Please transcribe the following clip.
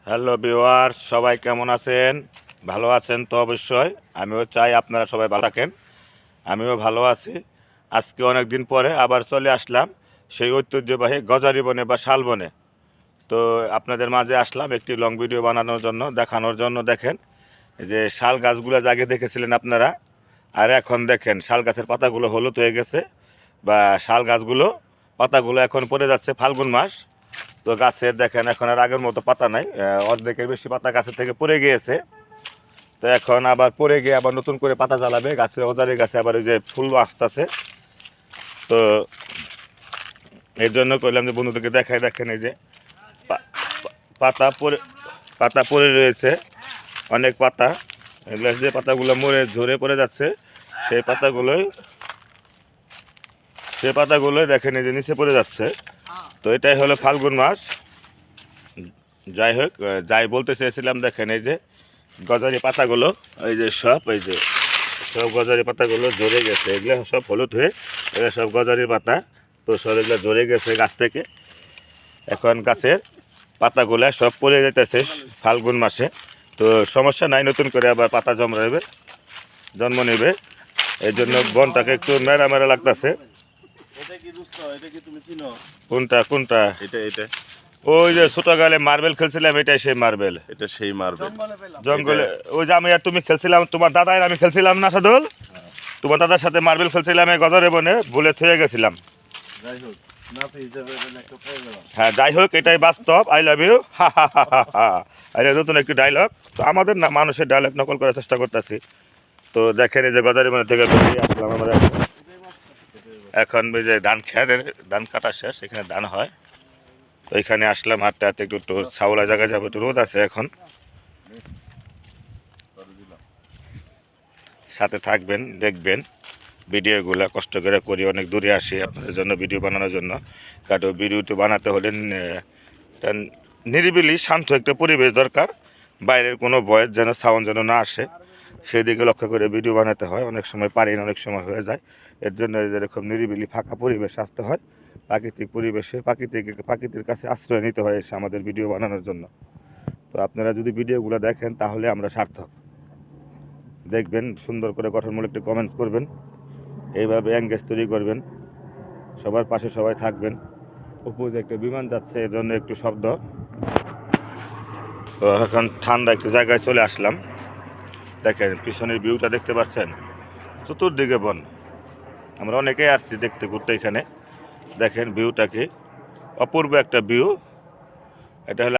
Hello viewers, সবাই কেমন আছেন? ভালো আছেন তো? অবশ্যই আমিও চাই আপনারা সবাই ভালো থাকেন। আমিও ভালো আছি। আজকে অনেক দিন পরে আবার চলে আসলাম সেই ঐতিহ্যবাহী গজারি বনে বা শালবনে। তো আপনাদের মাঝে আসলাম একটি লং ভিডিও বানানোর জন্য, দেখানোর জন্য। দেখেন এই যে শাল গাছগুলো আগে দেখেছিলেন আপনারা, আর এখন দেখেন শাল গাছের পাতাগুলো হলুদ হয়ে গেছে, বা শাল গাছগুলো পাতাগুলো এখন পড়ে যাচ্ছে। ফাল্গুন মাস, তো গাছের দেখেন এখন আর আগের মতো পাতা নাই, অর্ধেকের বেশি পাতা গাছের থেকে পড়ে গিয়েছে। তো এখন আবার পড়ে গিয়ে আবার নতুন করে পাতা জ্বালাবে গাছে, অজারি গাছে আবার ওই যে ফুল আসতেছে। তো এর জন্য কইলাম যে বন্ধুদেরকে দেখাই, দেখেন এই যে পাতা পড়ে, পাতা পড়ে রয়েছে, অনেক পাতা। এগুলো যে পাতাগুলো মরে ঝরে পড়ে যাচ্ছে, সেই পাতাগুলোই দেখেন এই যে নিচে পড়ে যাচ্ছে। তো এটাই হলো ফাল্গুন মাস। যাই হোক, যাই বলতে চেয়েছিলাম, দেখেন এই যে গজারি পাতাগুলো, এই যে সব গজারি পাতাগুলো ঝরে গেছে। এগুলো সব হলুদ হয়ে, এগুলো সব গজারির পাতা। তো সব এগুলো ঝরে গেছে গাছ থেকে। এখন গাছের পাতাগুলো সব পড়ে যেতেছে ফাল্গুন মাসে। তো সমস্যা নাই, নতুন করে আবার পাতা জন্ম নেবে। এই জন্য বনটাকে একটু মেরা মেরা লাগতেছে। কোনটা কোনটা? এটা ওই যে ছোটকালে মার্বেল খেলছিলাম, এটাই সেই মার্বেল। এটা সেই মার্বেল। জঙ্গলে ওই যে আমি আর তুমি খেলছিলাম, তোমার দাদা আর আমি খেলছিলাম না সাদুল? তোমার দাদার সাথে মার্বেল খেলছিলাম এই গজরে বনে, বলে থুয়ে গেছিলাম। হ্যাঁ, যাই হোক, এটাই বাস্তব। আই লাভ ইউ, হা হা হা হা হা। এটা নতুন একটি ডায়লগ। তো আমাদের না, মানুষের ডায়লগ নকল করার চেষ্টা করতেছি। তো দেখেন এই যে গজারি বনে থেকে বেরিয়ে আসলাম আমরা। এখন ওই যে ধান কাটা শেষ, এখানে ধান হয়। তো এখানে আসলাম হাঁটতে হাঁটতে, একটু ছাওলা জায়গায় যাবো, একটু রোদ আছে এখন। সাথে থাকবেন, দেখবেন ভিডিওগুলো। কষ্ট করে করি, অনেক দূরে আসি আপনাদের জন্য ভিডিও বানানোর জন্য। কারণ ভিডিওটি বানাতে হলে একটা নিরিবিলি শান্ত একটা পরিবেশ দরকার। বাইরের কোনো ভয়েস যেন, সাউন্ড যেন না আসে, সেদিকে লক্ষ্য করে ভিডিও বানাতে হয়। অনেক সময় পারি না, অনেক সময় হয়ে যায়। এর জন্য যেরকম নিরিবিলি ফাঁকা পরিবেশ আসতে হয়, প্রাকৃতিক পরিবেশে প্রকৃতির কাছে আশ্রয় নিতে হয় এসে আমাদের ভিডিও বানানোর জন্য। তো আপনারা যদি ভিডিওগুলো দেখেন তাহলে আমরা সার্থক। দেখবেন, সুন্দর করে গঠনমূলক একটি কমেন্টস করবেন, এইভাবে এঙ্গেজ তৈরি করবেন, সবার পাশে সবাই থাকবেন। উপরে একটা বিমান যাচ্ছে, এর জন্য একটু শব্দ। তো এখন ঠান্ডা একটু জায়গায় চলে আসলাম। দেখেন পিছনের ভিউটা দেখতে পাচ্ছেন, চতুর্দিকে বন। আমরা অনেকেই আসছি দেখতে, ঘুরতে। এখানে দেখেন ভিউটাকে, অপূর্ব একটা ভিউ। এটা হলো